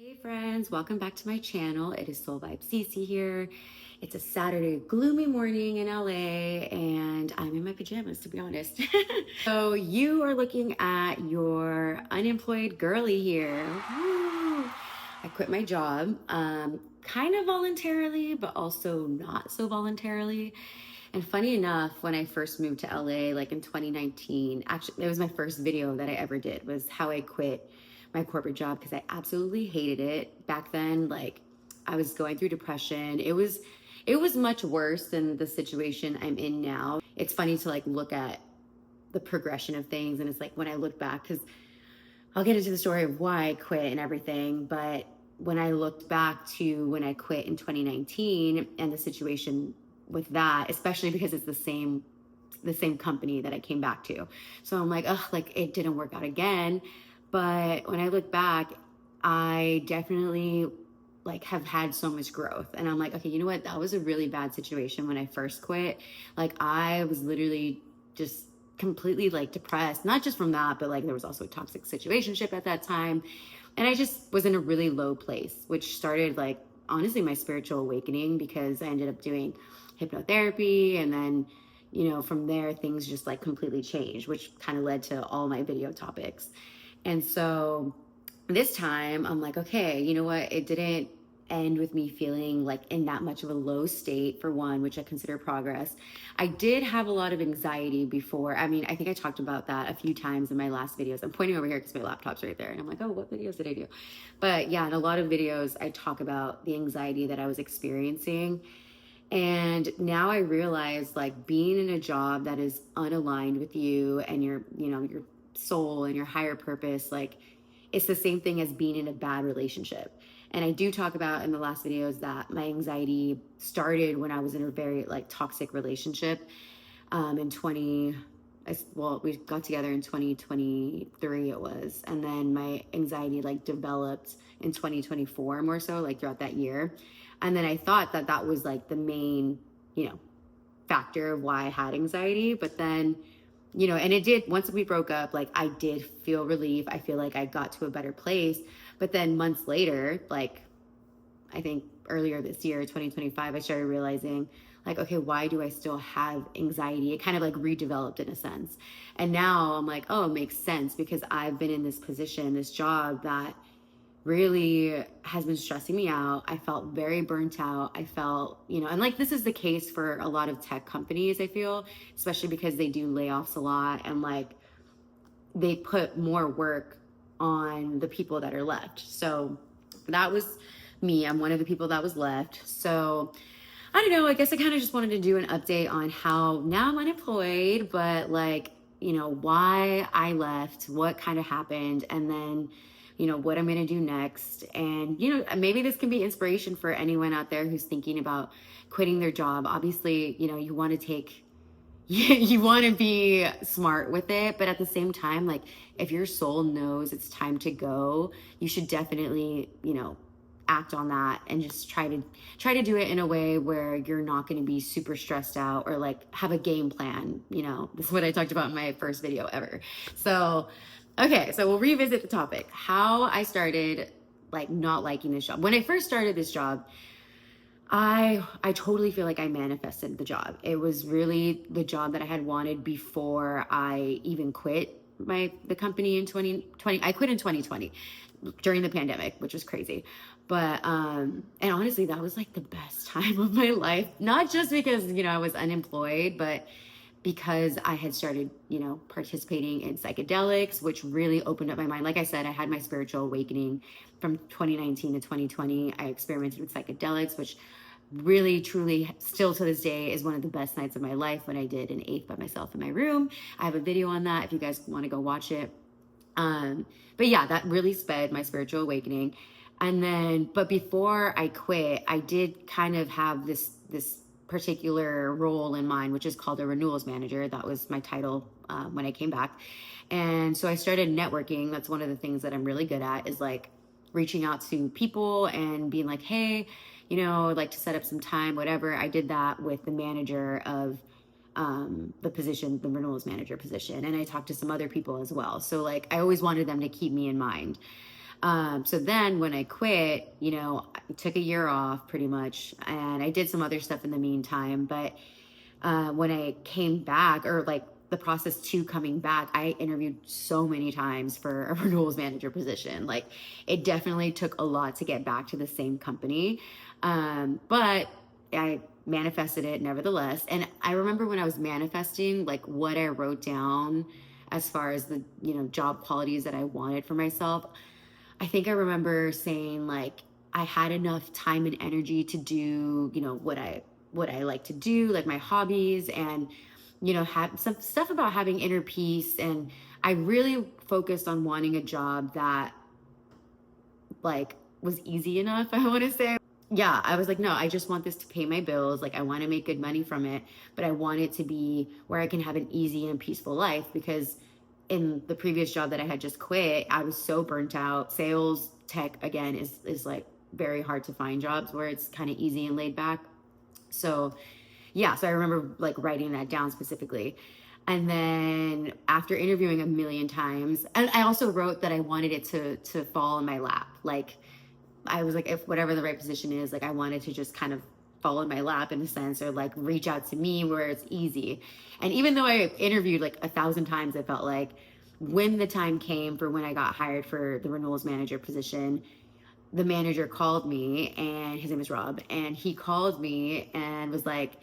Hey friends, welcome back to my channel. It is SoulvibesCC here. It's a Saturday gloomy morning in LA and I'm in my pajamas, to be honest. So you are looking at your unemployed girly here. Woo! I quit my job, kind of voluntarily, but also not so voluntarily. And funny enough, when I first moved to LA, like in 2019, actually, it was my first video that I ever did, was how I quit my corporate job because I absolutely hated it. Back then, like I was going through depression. It was much worse than the situation I'm in now. It's funny to like look at the progression of things, and it's like when I look back, because I'll get into the story of why I quit and everything, but when I looked back to when I quit in 2019 and the situation with that, especially because it's the same company that I came back to. So I'm like, ugh, like it didn't work out again. But when I look back, I definitely like have had so much growth. And I'm like, okay, you know what? That was a really bad situation when I first quit. Like I was literally just completely like depressed, not just from that, but like there was also a toxic situationship at that time. And I just was in a really low place, which started like honestly my spiritual awakening because I ended up doing hypnotherapy, and then from there things just like completely changed, which kind of led to all my video topics. And so this time I'm like, okay, you know what? It didn't end with me feeling like in that much of a low state, for one, which I consider progress. I did have a lot of anxiety before. I mean, I think I talked about that a few times in my last videos. I'm pointing over here because my laptop's right there. And I'm like, oh, what videos did I do? But yeah, in a lot of videos, I talk about the anxiety that I was experiencing. And now I realize like being in a job that is unaligned with you and your soul and your higher purpose, like it's the same thing as being in a bad relationship. And I do talk about in the last videos that my anxiety started when I was in a very like toxic relationship in 20 well, we got together in 2023 it was, and then my anxiety like developed in 2024 more so, like throughout that year. And then I thought that that was like the main factor of why I had anxiety. But then and it did, once we broke up, like I did feel relief. I feel like I got to a better place. But then months later, like I think earlier this year, 2025, I started realizing like, okay, why do I still have anxiety? It kind of like redeveloped in a sense. And now I'm like, oh, it makes sense because I've been in this position, this job that really has been stressing me out. I felt very burnt out. I felt, and like this is the case for a lot of tech companies, I feel, especially because they do layoffs a lot and like they put more work on the people that are left. So that was me. I'm one of the people that was left. So I don't know. I guess I kind of just wanted to do an update on how now I'm unemployed, but like, why I left, what kind of happened, and then, what I'm going to do next. And, maybe this can be inspiration for anyone out there who's thinking about quitting their job. Obviously, you want to take, you want to be smart with it, but at the same time, like if your soul knows it's time to go, you should definitely, act on that and just try to do it in a way where you're not going to be super stressed out or like have a game plan. This is what I talked about in my first video ever. So okay, so we'll revisit the topic, how I started like not liking this job. When I first started this job, I totally feel like I manifested the job. It was really the job that I had wanted before I even quit the company in 2020. I quit in 2020 during the pandemic, which was crazy. But and honestly, that was like the best time of my life. Not just because, I was unemployed, but because I had started, participating in psychedelics, which really opened up my mind. Like I said, I had my spiritual awakening from 2019 to 2020. I experimented with psychedelics, which really, truly, still to this day, is one of the best nights of my life when I did an eighth by myself in my room. I have a video on that if you guys want to go watch it. But yeah, that really sped my spiritual awakening. And then, but before I quit, I did kind of have this particular role in mind, which is called a renewals manager. That was my title when I came back. And so I started networking. That's one of the things that I'm really good at, is like reaching out to people and being like, hey, I'd like to set up some time, whatever. I did that with the manager of the position, the renewals manager position. And I talked to some other people as well. So like, I always wanted them to keep me in mind. So then when I quit, you know, I took a year off pretty much, and I did some other stuff in the meantime. But when I came back, or like the process to coming back, I interviewed so many times for a renewals manager position. Like it definitely took a lot to get back to the same company. But I manifested it nevertheless. And I remember when I was manifesting, like what I wrote down as far as the, you know, job qualities that I wanted for myself. I think I remember saying like I had enough time and energy to do, you know, what I like to do, like my hobbies, and you know, have some stuff about having inner peace. And I really focused on wanting a job that like was easy enough, I want to say. Yeah, I was like, no, I just want this to pay my bills. Like I want to make good money from it, but I want it to be where I can have an easy and peaceful life, because in the previous job that I had just quit, I was so burnt out. Sales tech again is like very hard to find jobs where it's kind of easy and laid back. So yeah, so I remember like writing that down specifically. And then after interviewing a million times, and I also wrote that I wanted it to fall in my lap. Like I was like, if whatever the right position is, like I wanted to just kind of fall in my lap in a sense, or like reach out to me where it's easy. And even though I interviewed like 1,000 times, I felt like when the time came for when I got hired for the renewals manager position, the manager called me, and his name is Rob, and he called me and was like,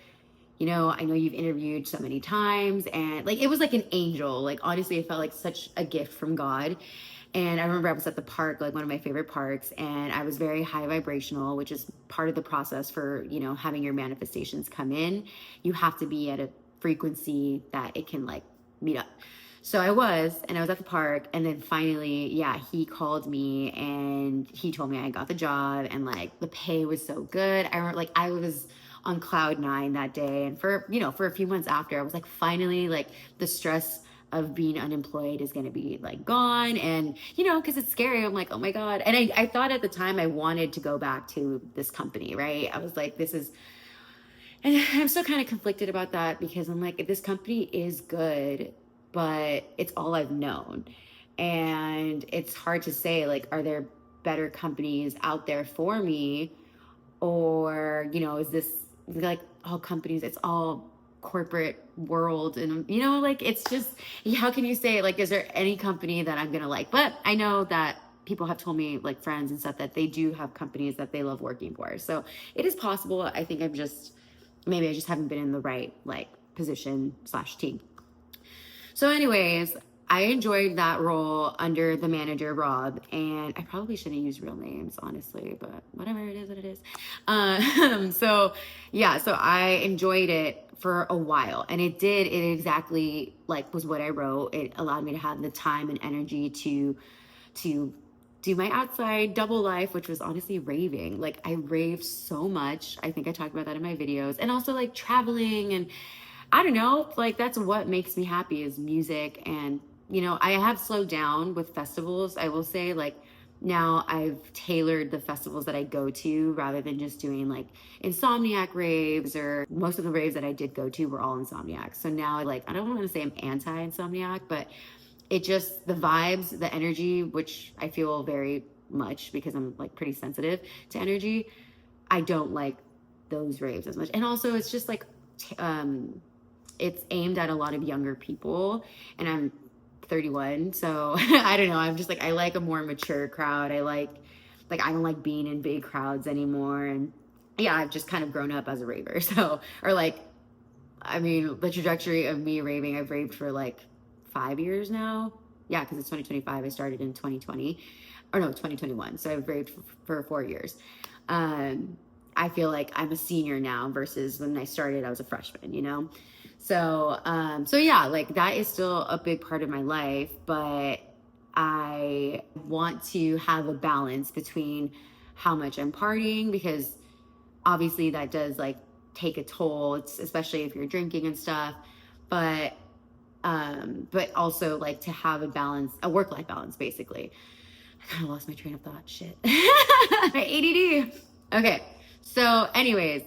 you know, I know you've interviewed so many times, and like it was like an angel. Like honestly, it felt like such a gift from God. And I remember I was at the park, like one of my favorite parks, and I was very high vibrational, which is part of the process for, you know, having your manifestations come in. You have to be at a frequency that it can like meet up. So I was, and I was at the park, and then finally, yeah, he called me and he told me I got the job, and like the pay was so good. I remember like I was on cloud nine that day, and for, you know, for a few months after, I was like, finally, like the stress of being unemployed is going to be like gone. And you know, because it's scary, I'm like, oh my god. And I thought at the time I wanted to go back to this company, right? I was like, this is, and I'm still kind of conflicted about that, because I'm like, this company is good, but it's all I've known. And it's hard to say, like, are there better companies out there for me? Or, you know, is this like all companies, it's all corporate world, and you know, like it's just, how can you say, like, is there any company that I'm gonna like? But I know that people have told me, like friends and stuff, that they do have companies that they love working for. So it is possible. I think I'm just, maybe I just haven't been in the right like position slash team. So anyways, I enjoyed that role under the manager, Rob, and I probably shouldn't use real names, honestly, but whatever, it is what it is. So yeah, so I enjoyed it for a while, and it exactly like was what I wrote. It allowed me to have the time and energy to do my outside double life, which was honestly raving. Like I raved so much. I think I talked about that in my videos, and also like traveling, and I don't know, like that's what makes me happy is music. And you know, I have slowed down with festivals, I will say. Like now I've tailored the festivals that I go to, rather than just doing like insomniac raves, or most of the raves that I did go to were all insomniac. So now like, I don't want to say I'm anti-insomniac, but it just, the vibes, the energy, which I feel very much because I'm like pretty sensitive to energy, I don't like those raves as much. And also it's just like it's aimed at a lot of younger people, and I'm 31, so I don't know, I'm just like, I like a more mature crowd. I don't like being in big crowds anymore. And yeah, I've just kind of grown up as a raver. So, or like, I mean, the trajectory of me raving, I've raved for like 5 years now. Yeah, because it's 2025. I started in 2020, or no, 2021. So I've raved for 4 years. I feel like I'm a senior now versus when I started, I was a freshman, you know? So, so yeah, like that is still a big part of my life, but I want to have a balance between how much I'm partying, because obviously that does like take a toll. It's especially if you're drinking and stuff, but also like to have a balance, a work-life balance, basically. I kind of lost my train of thought. Shit. My ADD. Okay. So anyways,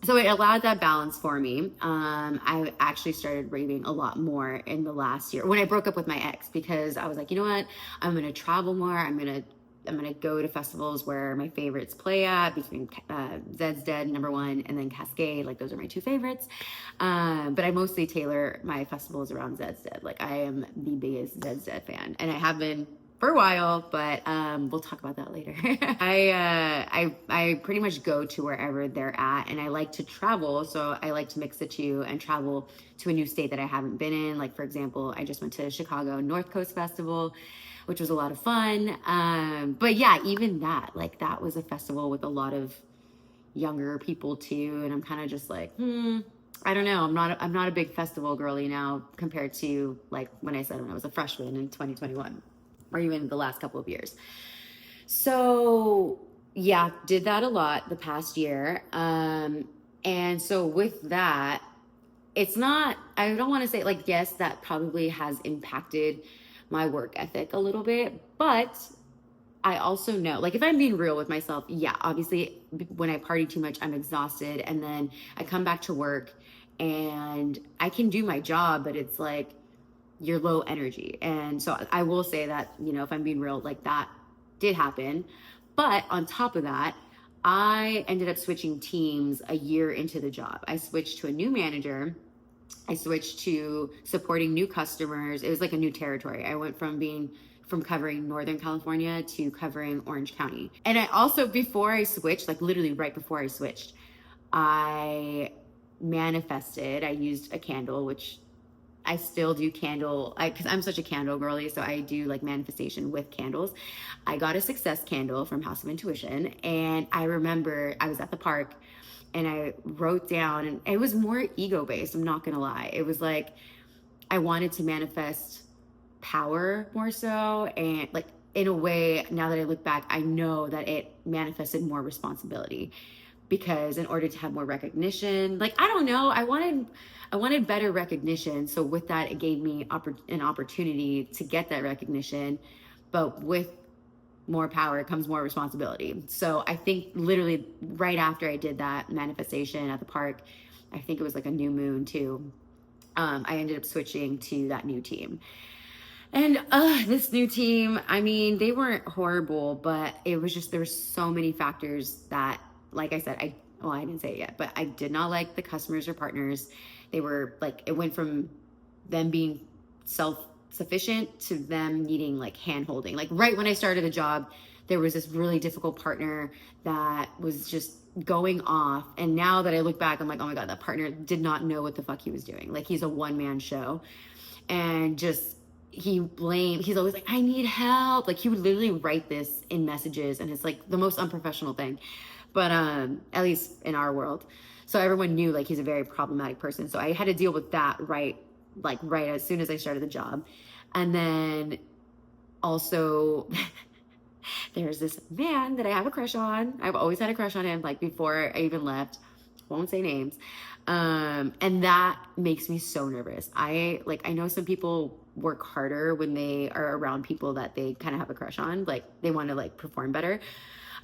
so it allowed that balance for me. I actually started raving a lot more in the last year when I broke up with my ex, because I was like, you know what? I'm going to travel more. I'm going to I'm going to go to festivals where my favorites play at, between Zed's Dead, #1, and then Cascade. Like, those are my 2 favorites. But I mostly tailor my festivals around Zed's Dead. Like, I am the biggest Zed's Dead fan, and I have been for a while, but we'll talk about that later. I pretty much go to wherever they're at, and I like to travel, so I like to mix the two and travel to a new state that I haven't been in. Like, for example, I just went to Chicago North Coast Festival, which was a lot of fun. But yeah, even that, like, that was a festival with a lot of younger people too, and I'm kind of just like, I don't know. I'm not a big festival girly now compared to, like, when I was a freshman in 2021, or even the last couple of years. So yeah, did that a lot the past year. And so with that, it's not, I don't want to say, like, yes, that probably has impacted my work ethic a little bit, but I also know, like, if I'm being real with myself, yeah, obviously when I party too much, I'm exhausted, and then I come back to work and I can do my job, but it's like, you're low energy. And so I will say that, if I'm being real, like, that did happen. But on top of that, I ended up switching teams a year into the job. I switched to a new manager. I switched to supporting new customers. It was like a new territory. I went from covering Northern California to covering Orange County. And I also, before I switched, like literally right before I switched, I manifested. I used a candle, which I still do because I'm such a candle girly, so I do like manifestation with candles. I got a success candle from House of Intuition, and I remember I was at the park and I wrote down, and it was more ego based, I'm not gonna lie. It was like, I wanted to manifest power more so, and like, in a way, now that I look back, I know that it manifested more responsibility, because in order to have more recognition, like, I don't know, I wanted better recognition. So with that, it gave me an opportunity to get that recognition, but with more power comes more responsibility. So I think literally right after I did that manifestation at the park, I think it was like a new moon too, I ended up switching to that new team. And this new team, I mean, they weren't horrible, but it was just, there were so many factors that, like I said, I didn't say it yet, but I did not like the customers or partners. They were like, it went from them being self-sufficient to them needing like hand holding. Like, right when I started the job, there was this really difficult partner that was just going off. And now that I look back, I'm like, oh my God, that partner did not know what the fuck he was doing. Like, he's a one-man show, and just, he's always like, I need help. Like, he would literally write this in messages, and it's like the most unprofessional thing. But at least in our world. So everyone knew, like, he's a very problematic person. So I had to deal with that right as soon as I started the job. And then also there's this man that I have a crush on. I've always had a crush on him, like, before I even left. Won't say names. And that makes me so nervous. I know some people work harder when they are around people that they kind of have a crush on. Like, they want to like perform better.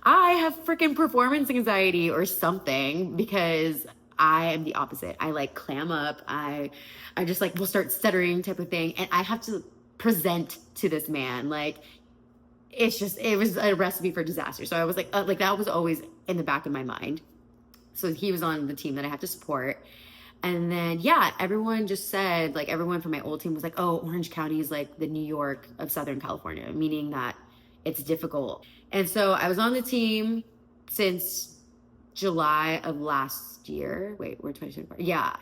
I have freaking performance anxiety or something, because I am the opposite. I like clam up. I just like will start stuttering type of thing. And I have to present to this man. Like, it was a recipe for disaster. So I was like that was always in the back of my mind. So he was on the team that I have to support. And then, yeah, everyone just said, like, everyone from my old team was like, oh, Orange County is like the New York of Southern California, meaning that it's difficult. And so I was on the team since July of last year. Wait, we're 2024. Yeah,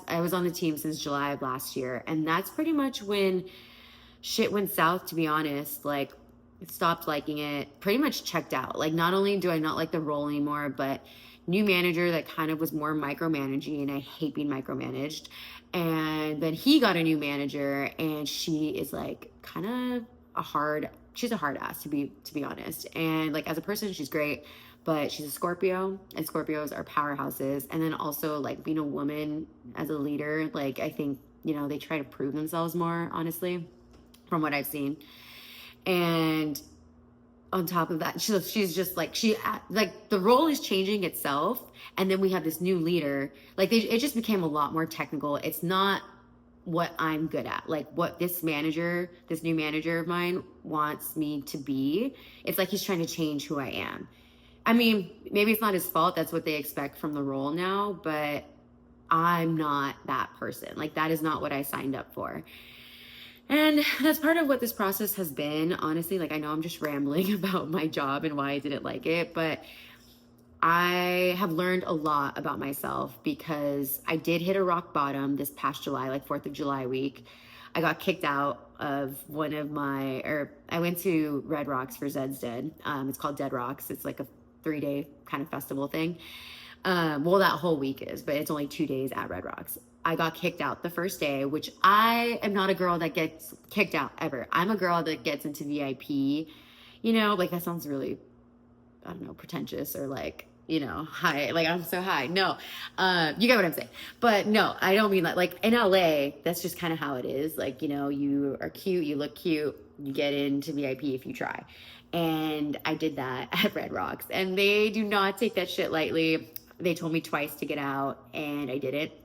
I was on the team since July of last year. And that's pretty much when shit went south, to be honest. Like, stopped liking it, pretty much checked out. Like, not only do I not like the role anymore, but new manager that kind of was more micromanaging, and I hate being micromanaged. And then he got a new manager, and she is like kind of she's a hard ass, to be honest. And like, as a person, she's great, but she's a Scorpio, and Scorpios are powerhouses. And then also, like, being a woman as a leader, like, I think, they try to prove themselves more, honestly, from what I've seen. And on top of that, she's just like, the role is changing itself. And then we have this new leader. Like, it just became a lot more technical. It's not what I'm good at, like what this new manager of mine wants me to be. It's like he's trying to change who I am. I mean, maybe it's not his fault. That's what they expect from the role now, but I'm not that person. Like, that is not what I signed up for. And that's part of what this process has been, honestly. Like, I know I'm just rambling about my job and why I didn't like it, but I have learned a lot about myself because I did hit a rock bottom this past July, like 4th of July week. I got kicked out of I went to Red Rocks for Zed's Dead. It's called Dead Rocks. It's like a 3-day kind of festival thing. Well, that whole week is, but it's only 2 days at Red Rocks. I got kicked out the first day, which I am not a girl that gets kicked out ever. I'm a girl that gets into VIP. You know, like that sounds really, I don't know, pretentious or like, you know, high, like I'm so high. No, you get what I'm saying. But no, I don't mean that. Like in LA, that's just kind of how it is. Like, you know, you are cute, you look cute, you get into VIP if you try. And I did that at Red Rocks, and they do not take that shit lightly. They told me twice to get out, and I did it.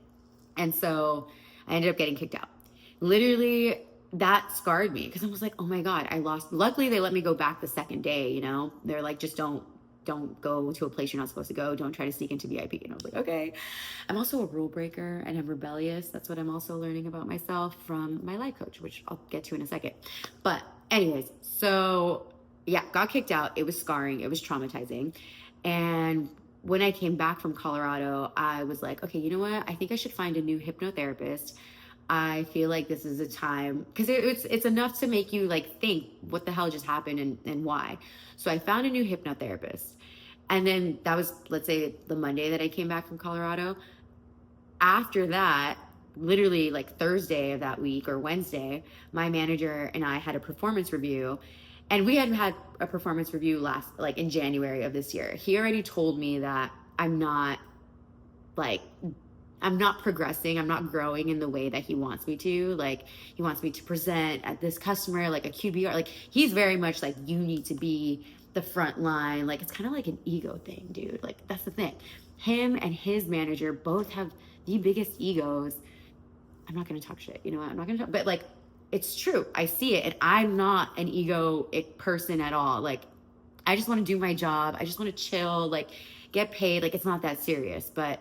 And so I ended up getting kicked out. Literally, that scarred me because I was like, oh my God, I lost. Luckily, they let me go back the second day, you know? They're like, just don't go to a place you're not supposed to go. Don't try to sneak into VIP. And I was like, okay. I'm also a rule breaker and I'm rebellious. That's what I'm also learning about myself from my life coach, which I'll get to in a second. But anyways, so yeah, got kicked out. It was scarring. It was traumatizing. And when I came back from Colorado, I was like, okay, you know what? I think I should find a new hypnotherapist. I feel like this is a time, because it's enough to make you like think what the hell just happened and why. So I found a new hypnotherapist. And then that was, let's say, the Monday that I came back from Colorado. After that, literally like Thursday of that week or Wednesday, my manager and I had a performance review. And we had had a performance review like in January of this year. He already told me that I'm not progressing. I'm not growing in the way that he wants me to. Like, he wants me to present at this customer, like a QBR. Like, he's very much like, you need to be the front line. Like, it's kind of like an ego thing, dude. Like, that's the thing. Him and his manager both have the biggest egos. I'm not going to talk shit. You know what? I'm not going to talk, but like, it's true. I see it. And I'm not an egoic person at all. Like, I just want to do my job. I just want to chill, like get paid. Like, it's not that serious, but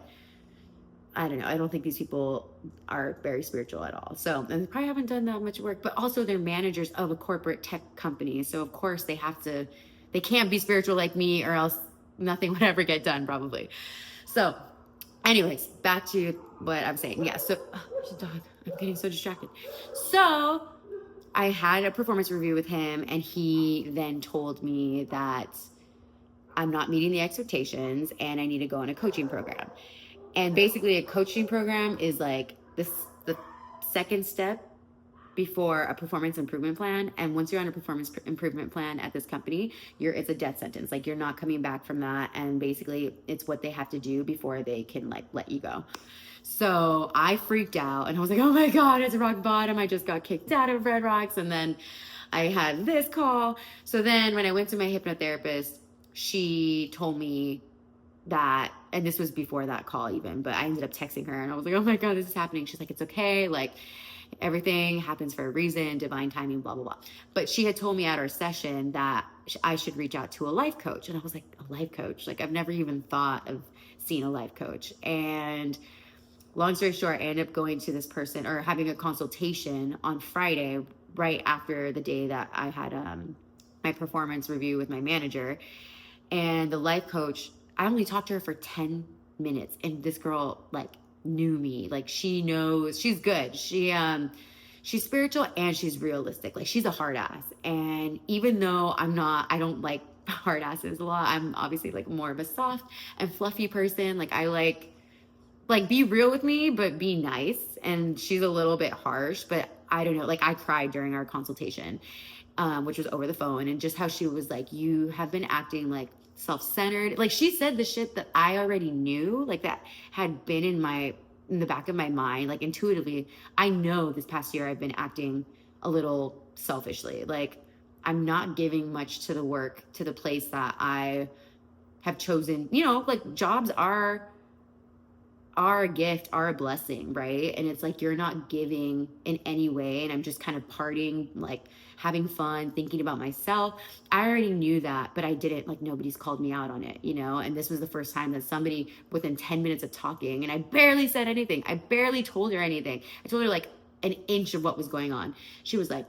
I don't know. I don't think these people are very spiritual at all. So, and they probably haven't done that much work, but also they're managers of a corporate tech company. So of course they can't be spiritual like me, or else nothing would ever get done probably. So anyways, back to what I'm saying. Yeah. So there's a dog. I'm getting so distracted. So I had a performance review with him, and he then told me that I'm not meeting the expectations and I need to go on a coaching program. And basically a coaching program is like the second step before a performance improvement plan. And once you're on a performance improvement plan at this company, it's a death sentence. Like, you're not coming back from that. And basically it's what they have to do before they can like let you go. So I freaked out and I was like, oh my God, it's rock bottom. I just got kicked out of Red Rocks. And then I had this call. So then when I went to my hypnotherapist, she told me that, and this was before that call even, but I ended up texting her and I was like, oh my God, this is happening. She's like, it's okay. Like, everything happens for a reason, divine timing, blah, blah, blah. But she had told me at our session that I should reach out to a life coach. And I was like, a life coach? Like, I've never even thought of seeing a life coach. And long story short, I ended up going to this person, or having a consultation on Friday, right after the day that I had my performance review with my manager. And the life coach, I only talked to her for 10 minutes, and this girl like knew me. Like, she knows, she's good. She's spiritual and she's realistic. Like, she's a hard ass. And even though I don't like hard asses a lot. I'm obviously like more of a soft and fluffy person. Like, I like be real with me, but be nice. And she's a little bit harsh, but I don't know. Like, I cried during our consultation, which was over the phone, and just how she was like, you have been acting like self-centered. Like, she said the shit that I already knew, like that had been in the back of my mind, like intuitively. I know this past year I've been acting a little selfishly. Like, I'm not giving much to the work, to the place that I have chosen. You know, like, jobs are are a gift, are a blessing, right? And it's like you're not giving in any way, and I'm just kind of partying, like having fun, thinking about myself. I already knew that, but I didn't, like, nobody's called me out on it, you know? And this was the first time that somebody, within 10 minutes of talking, and I barely said anything, I barely told her anything. I told her like an inch of what was going on. She was like,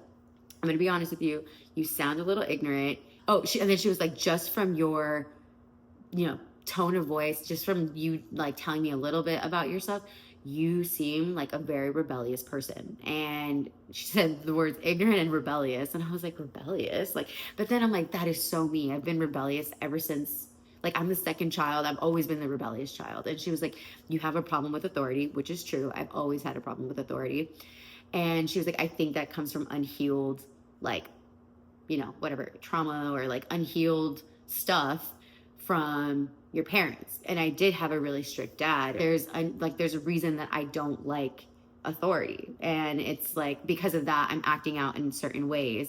I'm gonna be honest with you, you sound a little ignorant. Oh, and then she was like, just from your, you know, tone of voice, just from you like telling me a little bit about yourself, you seem like a very rebellious person. And she said the words ignorant and rebellious, and I was like, rebellious? Like, but then I'm like, that is so me. I've been rebellious ever since, like, I'm the second child. I've always been the rebellious child. And she was like, you have a problem with authority, which is true. I've always had a problem with authority. And she was like, I think that comes from unhealed, like, you know, whatever, trauma or like unhealed stuff from your parents. And I did have a really strict dad. There's a reason that I don't like authority. And it's like, because of that, I'm acting out in certain ways.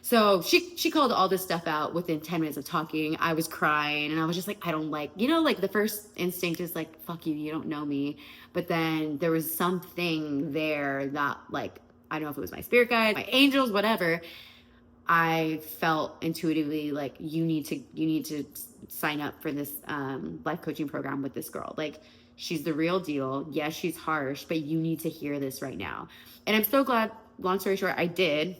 So she called all this stuff out within 10 minutes of talking. I was crying and I was just like, I don't like, you know, like the first instinct is like, fuck you, you don't know me. But then there was something there that, like, I don't know if it was my spirit guide, my angels, whatever. I felt intuitively like, you need to sign up for this life coaching program with this girl. Like, she's the real deal. Yes, she's harsh, but you need to hear this right now. And I'm so glad, long story short, I did.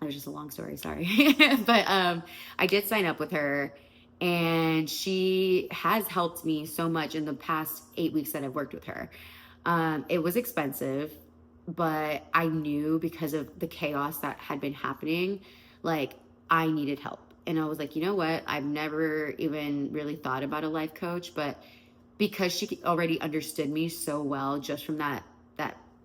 It was just a long story, sorry. But I did sign up with her, and she has helped me so much in the past 8 weeks that I've worked with her. It was expensive, but I knew, because of the chaos that had been happening, like, I needed help. And I was like, you know what? I've never even really thought about a life coach, but because she already understood me so well just from that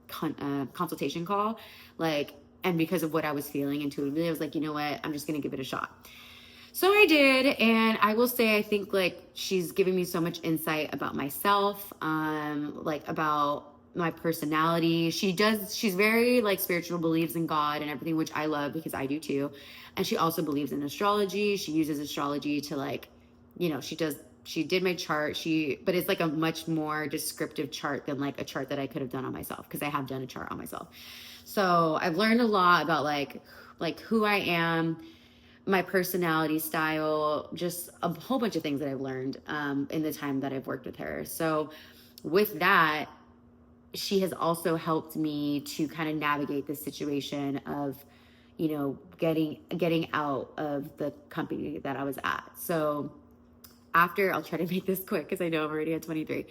consultation call, like, and because of what I was feeling intuitively, I was like, you know what? I'm just going to give it a shot. So I did. And I will say, I think like she's giving me so much insight about myself, like about my personality. She's very like spiritual, believes in God and everything, which I love because I do too. And she also believes in astrology. She uses astrology to, like, you know, she did my chart. But it's like a much more descriptive chart than like a chart that I could have done on myself, because I have done a chart on myself. So I've learned a lot about like who I am, my personality style, just a whole bunch of things that I've learned in the time that I've worked with her. So with that, she has also helped me to kind of navigate the situation of, you know, getting out of the company that I was at. So after, I'll try to make this quick because I know I'm already at 23.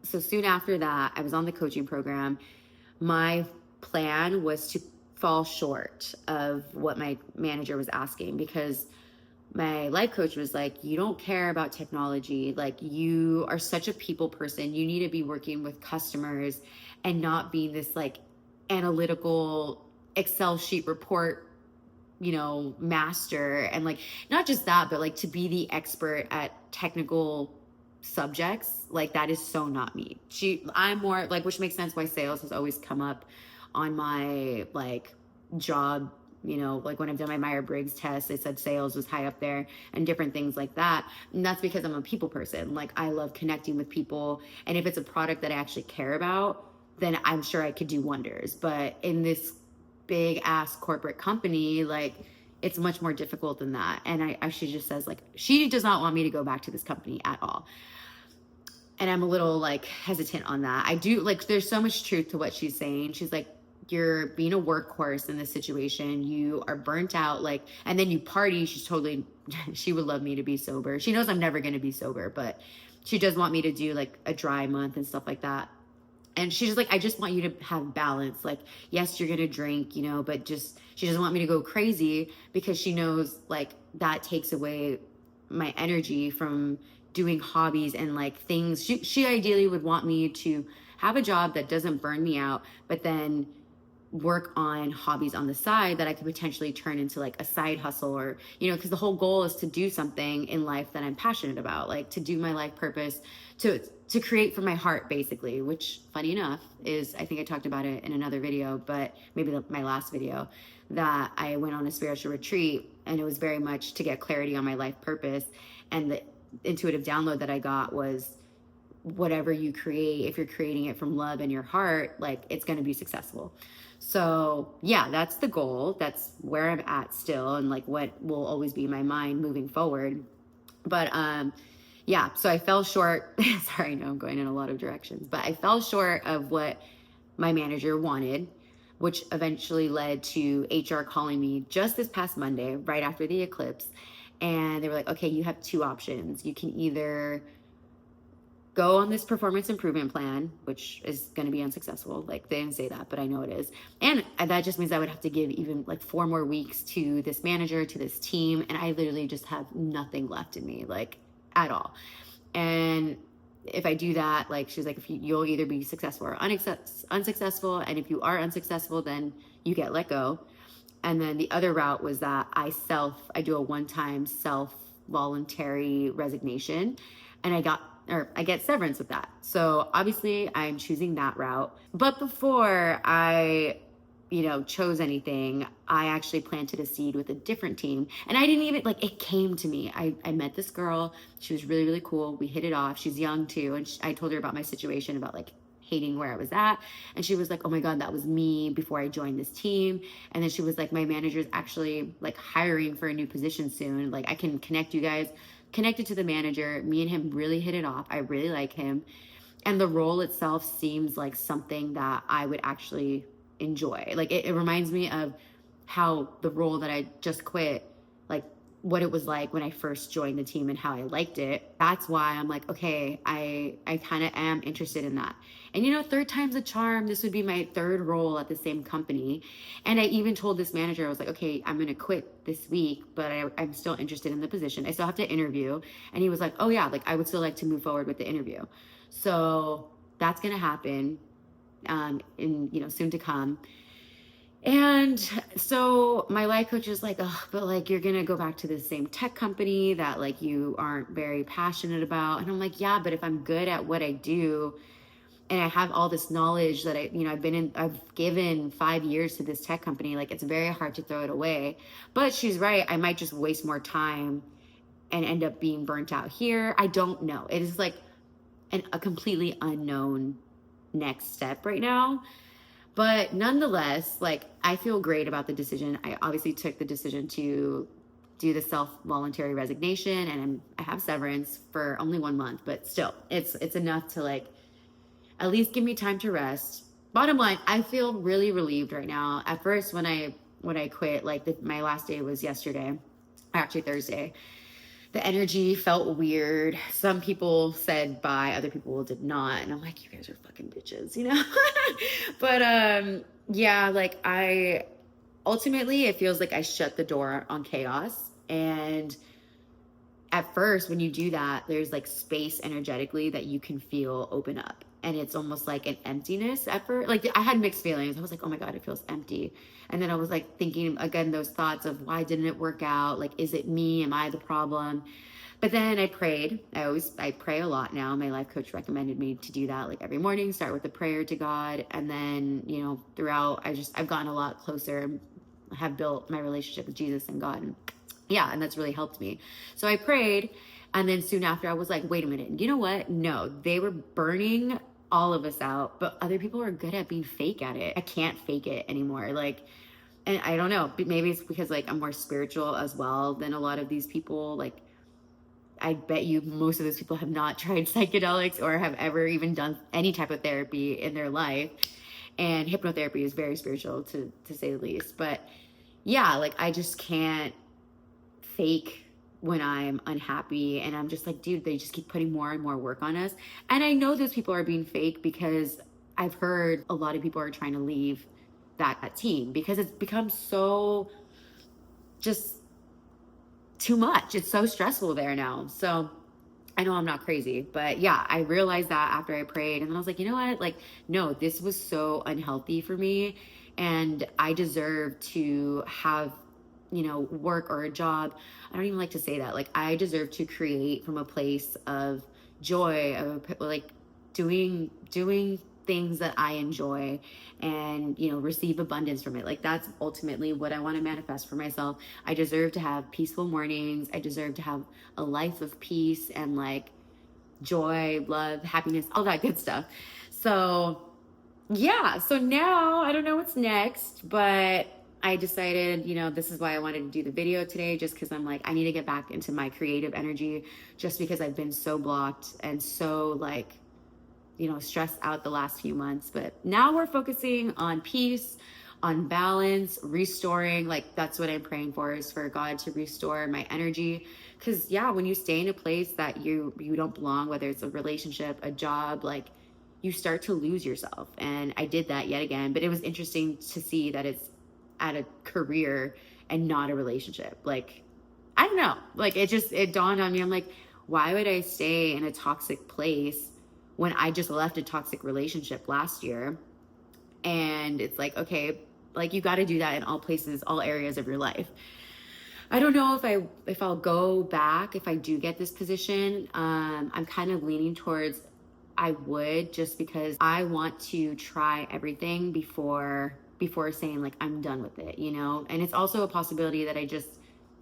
So soon after that, I was on the coaching program. My plan was to fall short of what my manager was asking, because my life coach was like, you don't care about technology. Like, you are such a people person. You need to be working with customers and not being this like analytical Excel sheet report, you know, master. And like, not just that, but like to be the expert at technical subjects. Like, that is so not me. I'm more like, which makes sense why sales has always come up on my like job, you know, like when I've done my Myers-Briggs test, they said sales was high up there and different things like that. And that's because I'm a people person. Like, I love connecting with people. And if it's a product that I actually care about, then I'm sure I could do wonders. But in this big ass corporate company, like, it's much more difficult than that. And she just says, like, she does not want me to go back to this company at all. And I'm a little like hesitant on that. I do, like, there's so much truth to what she's saying. She's like, you're being a workhorse in this situation. You are burnt out, like, and then you party. She would love me to be sober. She knows I'm never going to be sober, but she does want me to do like a dry month and stuff like that. And she's just like, I just want you to have balance. Like, yes, you're going to drink, you know, but she doesn't want me to go crazy, because she knows like that takes away my energy from doing hobbies and like things. She ideally would want me to have a job that doesn't burn me out, but then work on hobbies on the side that I could potentially turn into like a side hustle, or, you know, because the whole goal is to do something in life that I'm passionate about, like to do my life purpose, to create from my heart, basically, which, funny enough, is, I think I talked about it in another video, but maybe my last video, that I went on a spiritual retreat, and it was very much to get clarity on my life purpose. And the intuitive download that I got was whatever you create, if you're creating it from love in your heart, like it's going to be successful. So yeah, that's the goal. That's where I'm at still, and like what will always be in my mind moving forward. But yeah, so I fell short. Sorry, I know I'm going in a lot of directions, but I fell short of what my manager wanted, which eventually led to HR calling me just this past Monday, right after the eclipse. And they were like, okay, you have two options. You can either go on this performance improvement plan, which is going to be unsuccessful. Like they didn't say that, but I know it is. And that just means I would have to give even like 4 more weeks to this manager, to this team. And I literally just have nothing left in me, like at all. And if I do that, like she's like, if you'll either be successful or unsuccessful. And if you are unsuccessful, then you get let go. And then the other route was that I do a one-time voluntary resignation, and I get severance with that. So obviously I'm choosing that route. But before I, chose anything, I actually planted a seed with a different team. And I didn't even, like, it came to me. I met this girl. She was really, really cool. We hit it off. She's young too. And I told her about my situation, about like hating where I was at. And she was like, oh my God, that was me before I joined this team. And then she was like, my manager's actually like hiring for a new position soon. Like I can connect you guys. Connected to the manager. Me and him really hit it off. I really like him. And the role itself seems like something that I would actually enjoy. Like it reminds me of how the role that I just quit, like what it was like when I first joined the team and how I liked it. That's why I'm like, okay, I kind of am interested in that. And third time's a charm. This would be my third role at the same company. And I even told this manager, I was like, okay, I'm going to quit this week, but I'm still interested in the position. I still have to interview. And he was like, oh yeah, like I would still like to move forward with the interview. So that's going to happen soon to come. And so my life coach is like, oh, but like, you're going to go back to the same tech company that like you aren't very passionate about. And I'm like, yeah, but if I'm good at what I do and I have all this knowledge that I've given 5 years to this tech company, like it's very hard to throw it away. But she's right. I might just waste more time and end up being burnt out here. I don't know. It is like a completely unknown next step right now. But nonetheless, like I feel great about the decision. I obviously took the decision to do the voluntary resignation, and I have severance for only 1 month, but still it's enough to like at least give me time to rest. Bottom line, I feel really relieved right now. At first when I quit, like my last day was yesterday, actually Thursday. The energy felt weird. Some people said bye, other people did not. And I'm like, you guys are fucking bitches, But yeah, like ultimately it feels like I shut the door on chaos. And at first when you do that, there's like space energetically that you can feel open up. And it's almost like an emptiness at first. Like I had mixed feelings. I was like, oh my God, it feels empty. And then I was like thinking again, those thoughts of why didn't it work out? Like, is it me? Am I the problem? But then I prayed. I pray a lot now. My life coach recommended me to do that like every morning, start with a prayer to God. And then, throughout, I've gotten a lot closer and have built my relationship with Jesus and God. And yeah, and that's really helped me. So I prayed. And then soon after I was like, wait a minute, you know what? No, they were burning all of us out, but other people are good at being fake at it. I can't fake it anymore. Like, and I don't know, maybe it's because like I'm more spiritual as well than a lot of these people. Like, I bet you most of those people have not tried psychedelics or have ever even done any type of therapy in their life. And hypnotherapy is very spiritual to say the least. But yeah, like I just can't fake when I'm unhappy, and I'm just like, dude, they just keep putting more and more work on us. And I know those people are being fake because I've heard a lot of people are trying to leave that team because it's become so just too much. It's so stressful there now. So I know I'm not crazy, but yeah, I realized that after I prayed, and then I was like, you know what? Like, no, this was so unhealthy for me, and I deserve to have work or a job. I don't even like to say that. Like I deserve to create from a place of joy, of like doing things that I enjoy and, receive abundance from it. Like that's ultimately what I want to manifest for myself. I deserve to have peaceful mornings. I deserve to have a life of peace and like joy, love, happiness, all that good stuff. So yeah, so now I don't know what's next, but I decided, this is why I wanted to do the video today, just because I'm like, I need to get back into my creative energy, just because I've been so blocked and so like, stressed out the last few months. But now we're focusing on peace, on balance, restoring. Like, that's what I'm praying for, is for God to restore my energy. Because yeah, when you stay in a place that you don't belong, whether it's a relationship, a job, like, you start to lose yourself. And I did that yet again. But it was interesting to see that it's at a career and not a relationship. Like, I don't know, like, it dawned on me. I'm like, why would I stay in a toxic place when I just left a toxic relationship last year? And it's like, okay, like, you got to do that in all places, all areas of your life. I don't know if I'll go back if I do get this position. I'm kind of leaning towards I would, just because I want to try everything before saying like I'm done with it, And it's also a possibility that I just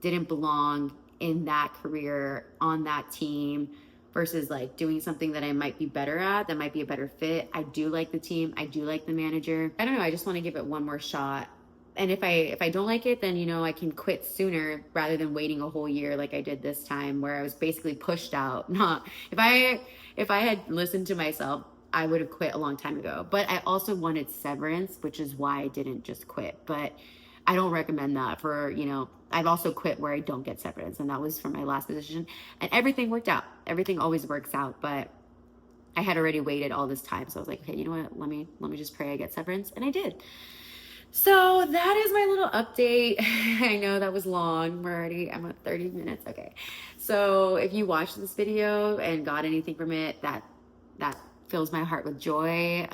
didn't belong in that career, on that team, versus like doing something that I might be better at, that might be a better fit. I do like the team, I do like the manager. I don't know, I just want to give it one more shot. And if I don't like it, then I can quit sooner rather than waiting a whole year like I did this time, where I was basically pushed out. Not if I had listened to myself, I would have quit a long time ago. But I also wanted severance, which is why I didn't just quit. But I don't recommend that for, I've also quit where I don't get severance, and that was from my last position, and everything worked out. Everything always works out, but I had already waited all this time. So I was like, okay, you know what? Let me just pray I get severance, and I did. So that is my little update. I know that was long. I'm at 30 minutes. Okay. So if you watched this video and got anything from it, that fills my heart with joy.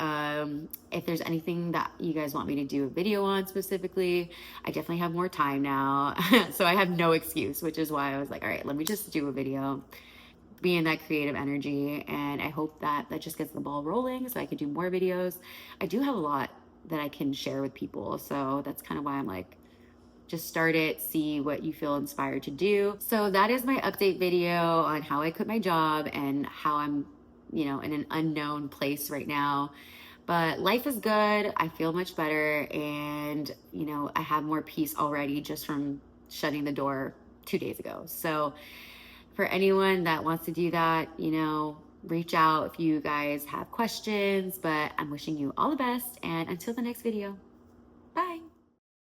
If there's anything that you guys want me to do a video on specifically, I definitely have more time now. So I have no excuse, which is why I was like, all right, let me just do a video, be in that creative energy. And I hope that just gets the ball rolling so I can do more videos. I do have a lot that I can share with people. So that's kind of why I'm like, just start it, see what you feel inspired to do. So that is my update video on how I quit my job and how I'm, in an unknown place right now. But life is good. I feel much better. And, I have more peace already just from shutting the door 2 days ago. So for anyone that wants to do that, reach out if you guys have questions. But I'm wishing you all the best, and until the next video.